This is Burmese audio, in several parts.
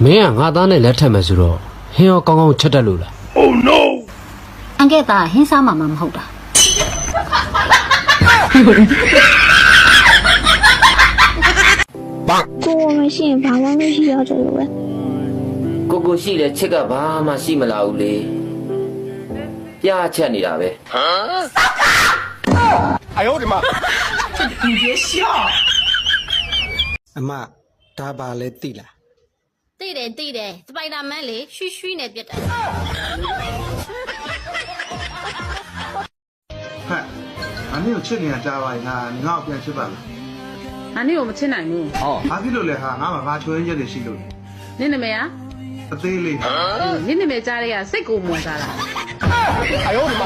မင်းကငါသားနဲ့လက်ထပ်မယ်ဆိုတော့ဟင်းရောကောင်းကောင်းချက်တတ်လို့လား Oh no အန်ကဲသားဟင်းစားမှာမဟုတ်တာ ကိုမရှိရင်ဘာမှမရှိရကြလို့ပဲ ကိုရှိတဲ့ချစ်ကဘာမှရှိမလာဘူးလေပြားချက်နေတာပဲ 哎呦我的妈အမဒါပါလဲတိလား သိတယ်စပိုင်ဒါမန်လေရွှီနဲ့ပြတ်တယ် ဟဲ့အနည်းကိုချစ်နေတာကြားပါရင်ငါငါ့ကိုပြန်ချစ်ပါလား ။အနည်းကိုမချစ်နိုင်ဘူး ဟော ဘာဖြစ်လို့လဲဟာငါမှဘာချွေးရက်တွေရှိလို့ ။နင့်နာမည်က အသေးလေး နင့်နာမည်ကြားတဲ့ကစိတ်ကိုမဝင်စားလား 哎呦我的妈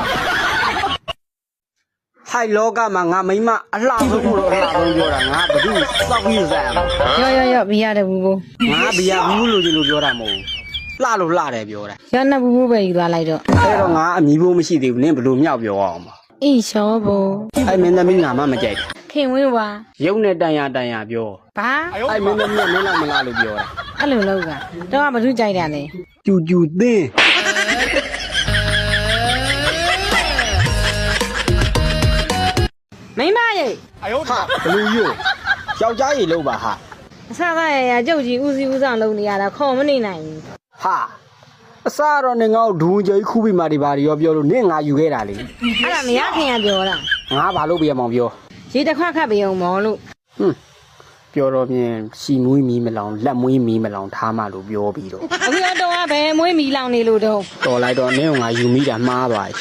ဟိုက်လောကမှာငါမိမအလှဆုံးလို့အလှဆုံးပြောတာငါဘယ်သူစောက်ပြီးစားရမလဲ ရောဘီရတယ်ဘူးဘူး ငါဘီယာဘူးလို့လို့ပြောတာမဟုတ်ဘူးလှလို့လှတယ်ပြောတာ ရနဲ့ဘူးဘူးပဲယူသွားလိုက်တော့ အဲ့တော့ငါအမီးဖို့မရှိသေးဘူးနင်ဘယ်လိုမြောက်ပြောအောင်မ အေးရှောဘို့ အဲ့မင်းသမီးငါမှမကြိုက် ခင်ဝင်းပါ ရုပ်နဲ့တန်ရပြော ဘာ အဲ့မင်းသမီးကမင်းလောက်မလားလို့ပြောတာ အဲ့လိုလောက်ကတော့ကဘာလို့ကြိုက်တာလဲ ကျူသင်း မိမရေ 哎呦我的 ဟာ 妈 ဘလူယိုယောက်ျားကြီးလို့ပါဟာ အစားသားရကြုတ်ကြီးဦးစီးဦးဆောင်လုပ်နေရတာခေါ်မနေနိုင်ဘူး ဟာအစားတော့နေငါ့ကိုဒူးကြီးခူးပြီးမှဒီပါရောပြောလို့နင်ငါယူခဲ့တာလေ အဲ့ဒါမရခင်ကပြောတာ ငါဘာလို့ပြရမောင်ပြော ရေတစ်ခွက်ခတ်ပေးအောင်မော်လို့ ဟွန်းပြောတော့ပြင်ရှီမွေးမီးမလောင်လက်မွေးမီးမလောင်ထားမှလို့ပြောပြီးတော့ အခုတော့ကဘယ်မွေးမီလောင်နေလို့တော့ တော်လိုက်တော့နင်းကငါယူမိတာမှားပါ့ 哎